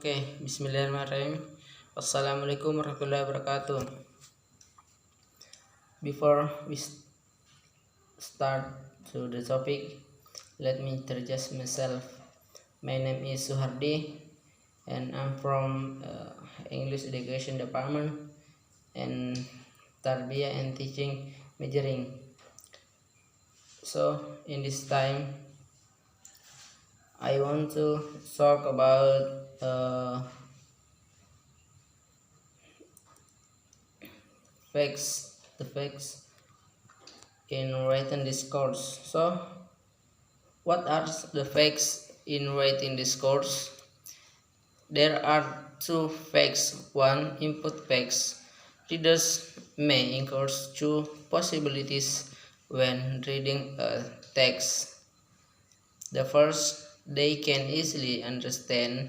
Bismillahirrahmanirrahim. Wassalamualaikum warahmatullahi wabarakatuh. Before we start to the topic, let me introduce myself. My name is Suhardi, and I'm from English Education Department and Tarbiyah and Teaching majoring. So in this time, I want to talk about the facts in written discourse. So what are the facts in writing discourse? There are two facts. One, input facts. Readers may encounter two possibilities when reading a text. The first, they can easily understand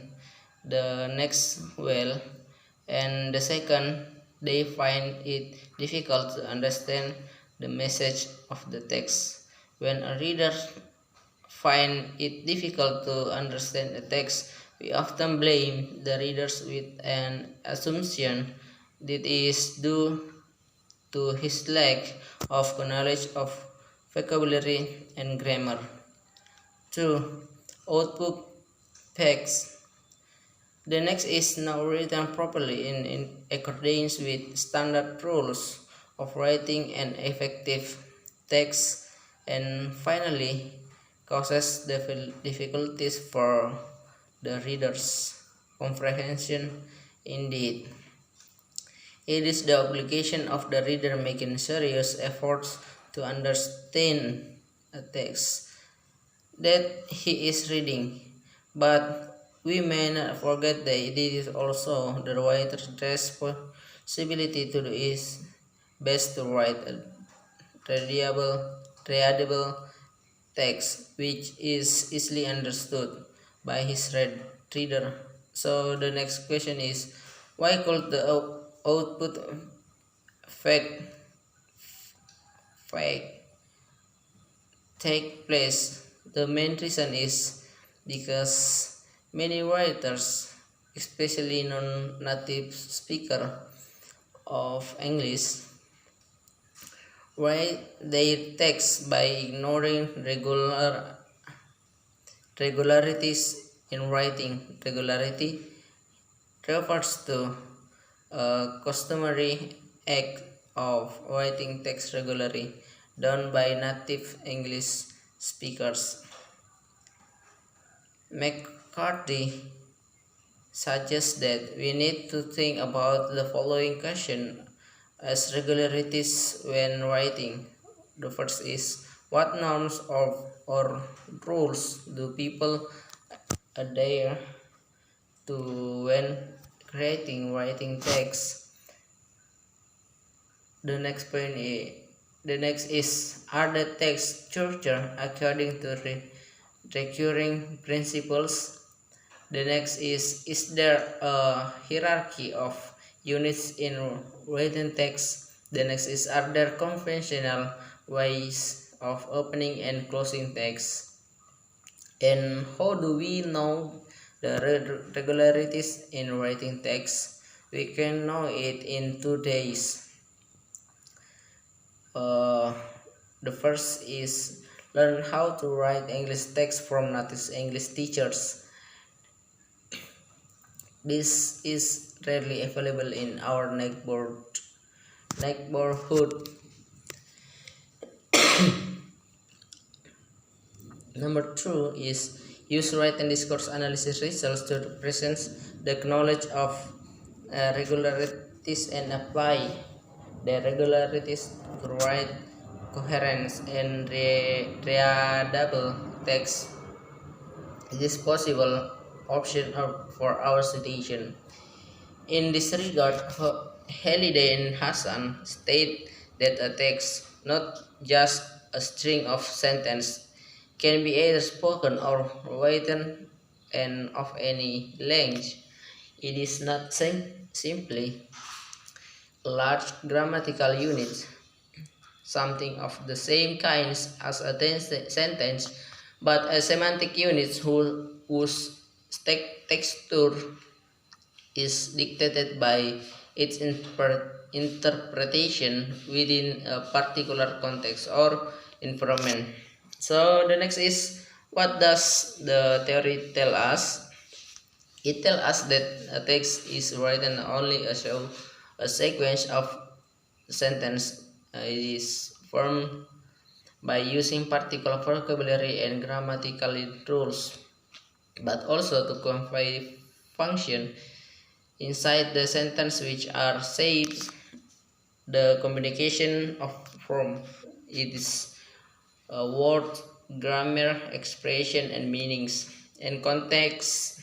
the next well, and the second, they find it difficult to understand the message of the text. When a reader finds it difficult to understand the text, we often blame the readers with an assumption that is due to his lack of knowledge of vocabulary and grammar. 2. Output facts. The next is now written properly in accordance with standard rules of writing and effective text, and finally causes difficulties for the reader's comprehension. Indeed, it is the obligation of the reader making serious efforts to understand a text that he is reading, but we may not forget that it is also the writer's responsibility to do his best to write a readable text which is easily understood by his reader. So the next question is, why could the output fact take place? The main reason is because many writers, especially non-native speakers of English, write their text by ignoring regularities in writing. Regularity refers to a customary act of writing text regularly done by native English speakers. McCarthy suggests that we need to think about the following question as regularities when writing. The first is, what norms or rules do people adhere to when creating writing text? The next is, are the text structured according to recurring principles? The next is there a hierarchy of units in written text? The next is, are there conventional ways of opening and closing text? And how do we know the regularities in writing text? We can know it in 2 days. The first is learn how to write English text from native English teachers. This is rarely available in our neighborhood. Number 2 is use written discourse analysis results to present the knowledge of regularities and apply the regularities to write coherence and readable text. It is possible option for our situation. In this regard, Halliday and Hassan state that a text, not just a string of sentences, can be either spoken or written and of any length. It is not simply a large grammatical unit, something of the same kind as a sentence, but a semantic unit whose texture is dictated by its interpretation within a particular context or environment. So the next is, what does the theory tell us? It tells us that a text is written only as a sequence of sentence is formed by using particular vocabulary and grammatical rules, but also to convey function inside the sentence which are shaped the communication of form. It is word, grammar, expression, and meanings and context.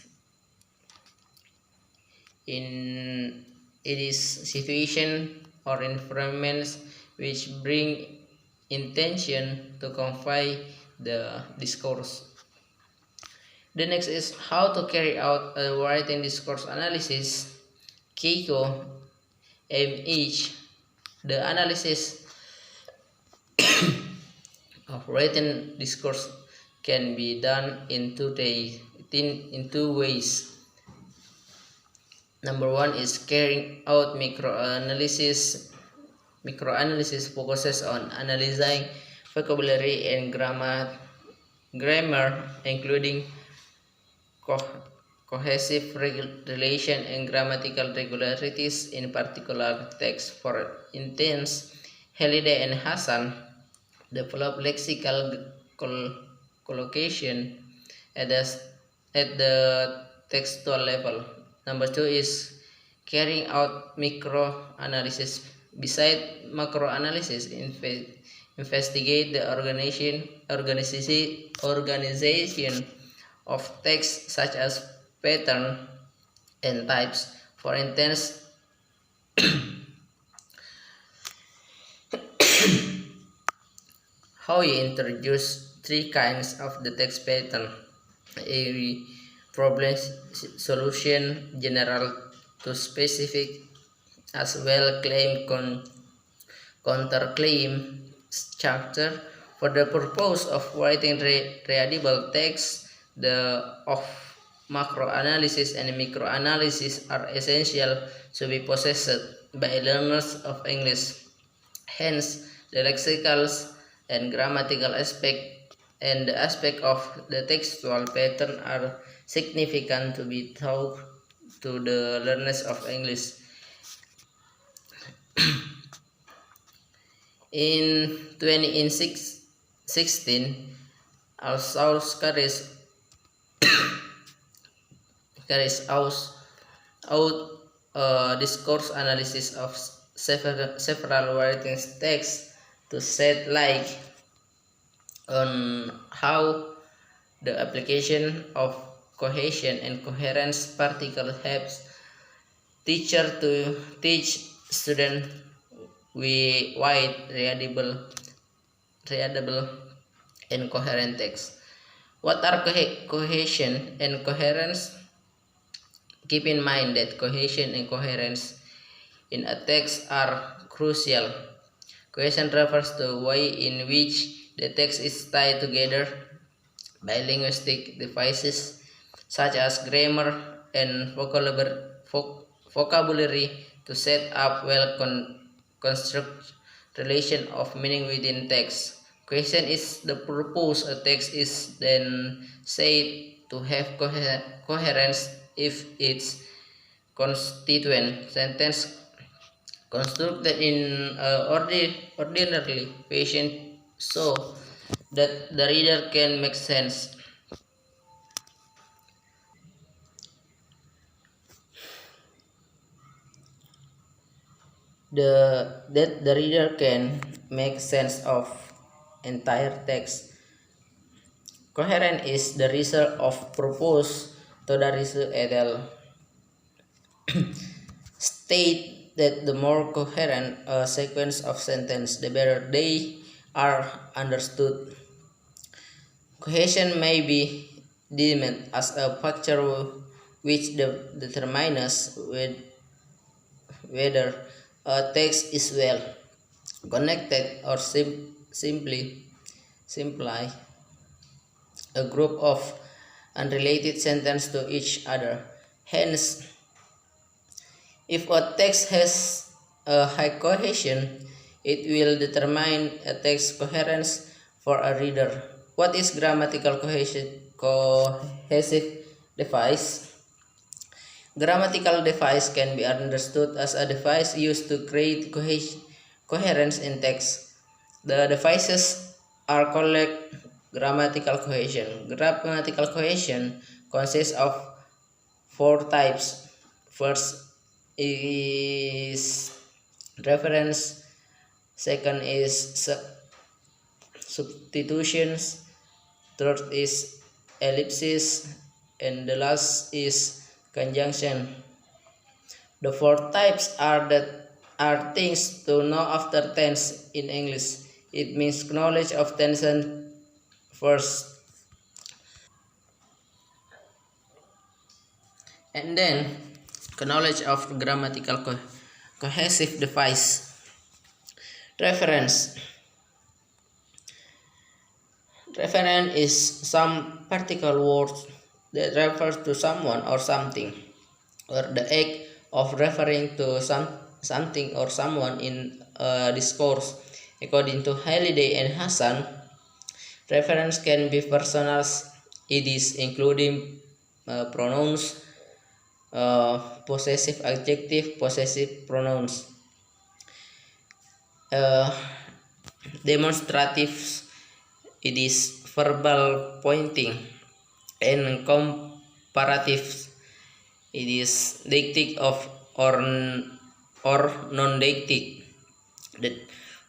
In it is situation or environments which bring intention to convey the discourse. The next is how to carry out a writing discourse analysis. Keiko MH. The analysis of written discourse can be done in two ways. Number one is carrying out microanalysis. Microanalysis focuses on analyzing vocabulary and grammar, including cohesive relation and grammatical regularities in particular text. For instance, Halliday and Hassan develop lexical collocation at the textual level. Number two is carrying out microanalysis. Beside macroanalysis, investigate the organization of text such as pattern and types. For instance, how you introduce three kinds of the text pattern: a problem solution, general to specific, as well claim counterclaim structure. For the purpose of writing readable text, the of macroanalysis and microanalysis are essential to be possessed by learners of English. Hence, the lexical and grammatical aspect and the aspect of the textual pattern are significant to be taught to the learners of English. In 2016, our source carries out discourse analysis of several writing texts to shed light on how the application of cohesion and coherence particle helps teacher to teach student with wide readable and coherent text. What are cohesion and coherence? Keep in mind that cohesion and coherence in a text are crucial. Cohesion refers to the way in which the text is tied together by linguistic devices such as grammar and vocabulary to set up well construct relation of meaning within text. Cohesion is the purpose a text is then said to have coherence if its constituent sentence constructed in ordinarily fashion so that the reader can make sense. That the reader can make sense of entire text. Coherent is the result of purpose to the result state that the more coherent a sequence of sentences, the better they are understood. Cohesion may be deemed as a factor which determines whether a text is well connected or simply a group of unrelated sentences to each other. Hence, If a text has a high cohesion, it will determine a text coherence for a reader. What is grammatical cohesive device? Grammatical device can be understood as a device used to create coherence in text. The devices are called grammatical cohesion. Grammatical cohesion consists of four types. First is reference, second is substitutions, third is ellipsis, and the last is conjunction. The four types are things to know after tense in English. It means knowledge of tension first, and then knowledge of grammatical cohesive device. Reference. Reference is some particular word that refers to someone or something, or the act of referring to something or someone in a discourse. According to Halliday and Hassan, reference can be personal, it is including pronouns, possessive adjective, possessive pronouns, uh, demonstratives, it is verbal pointing, and comparatives, it is deictic of or non-deictic. The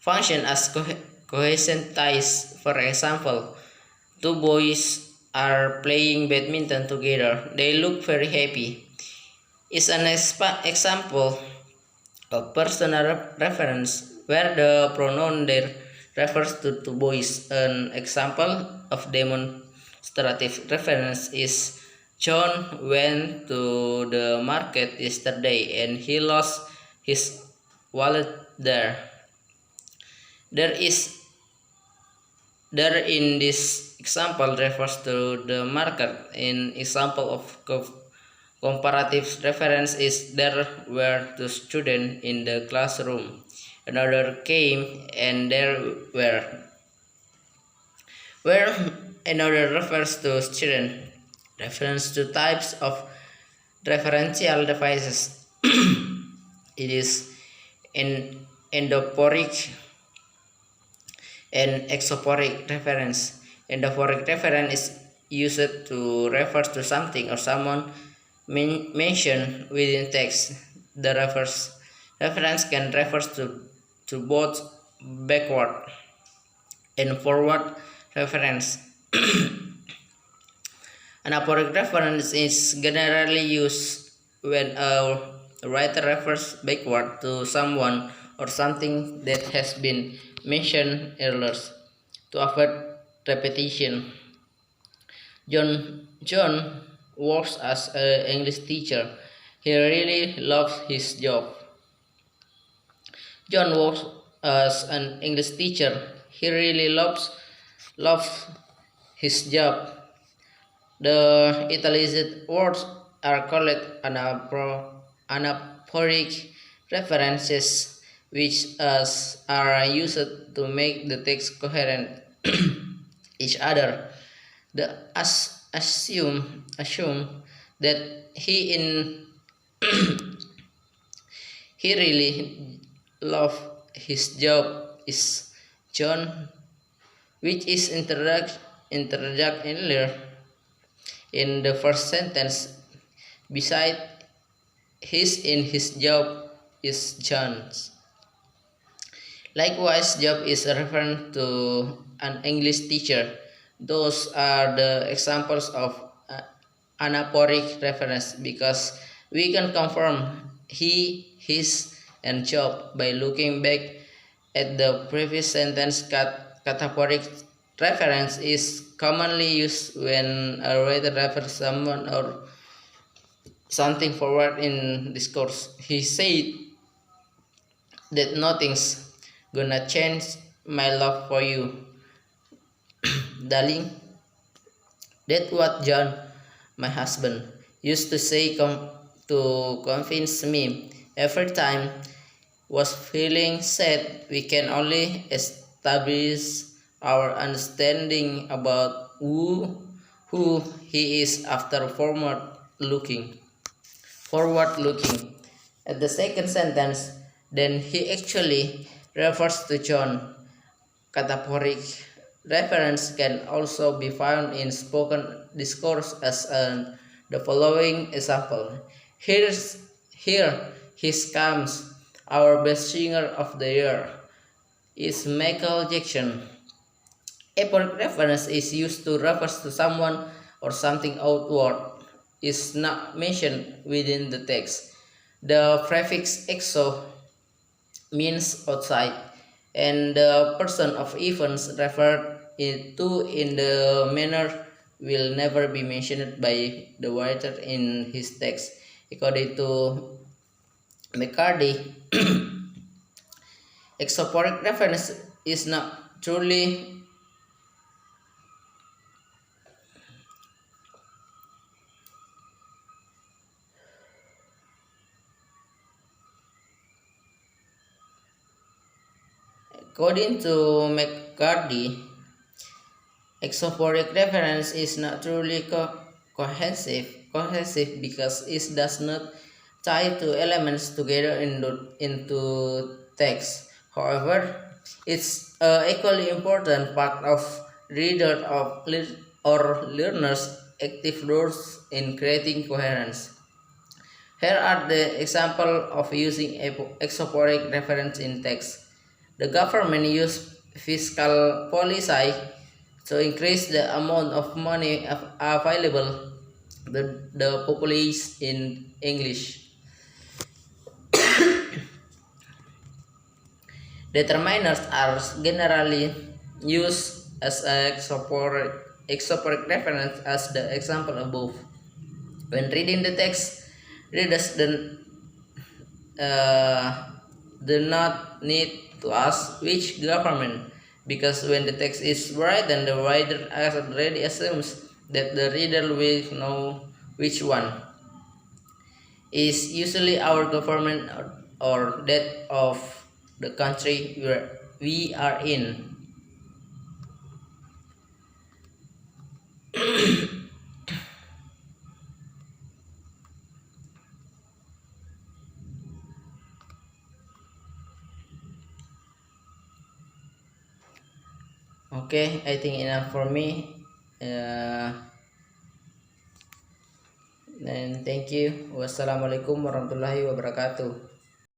function as cohesion ties. For example, two boys are playing badminton together. They look very happy. Is an example of personal reference where the pronoun there refers to two boys. An example of demonstrative reference is John went to the market yesterday and he lost his wallet there. There is there in this example refers to the market. In example of comparative reference is there were two students in the classroom. Another came and there where another refers to student. Reference to types of referential devices. It is in endophoric and exophoric reference. Endophoric reference is used to refer to something or someone mentioned within text. The reference can refer to both backward and forward reference. Anaphoric reference is generally used when a writer refers backward to someone or something that has been mentioned earlier to avoid repetition. John works as an English teacher. He really loves his job. John works as an English teacher. He really loves his job. The italicized words are called anaphoric references, which are used to make the text coherent each other. The assume that he really love his job is John, which is introduced earlier in the first sentence. Beside his in his job is John's. Likewise, job is referring to an English teacher. Those are the examples of anaphoric reference because we can confirm he, his, and job by looking back at the previous sentence. Cataphoric reference is commonly used when a writer refers someone or something forward in discourse. He said that nothing's gonna change my love for you, darling. That's what John, my husband, used to say to convince me Every time was feeling sad, we can only establish our understanding about who he is after looking. Forward looking. At the second sentence, then he actually refers to John. Cataphoric reference can also be found in spoken discourse as the following example. Here comes our best singer of the year is Michael Jackson. Aphoric reference is used to refer to someone or something outward, is not mentioned within the text. The prefix exo means outside, and the person of events referred to in the manner will never be mentioned by the writer in his text. According to McCarthy, exoporic reference is not truly according to McCarthy, exophoric reference is not truly cohesive because it does not tie two elements together into text. However, it's equally important part of or learners' active roles in creating coherence. Here are the example of using exophoric reference in text. The government used fiscal policy to increase the amount of money available the populace in English. Determiners are generally used as exophoric reference as the example above. When reading the text, readers uh, do not need to ask which government, because when the text is written, the writer already assumes that the reader will know which one is usually our government or that of the country where we are in. Okay, I think enough for me. And thank you. Wassalamualaikum warahmatullahi wabarakatuh.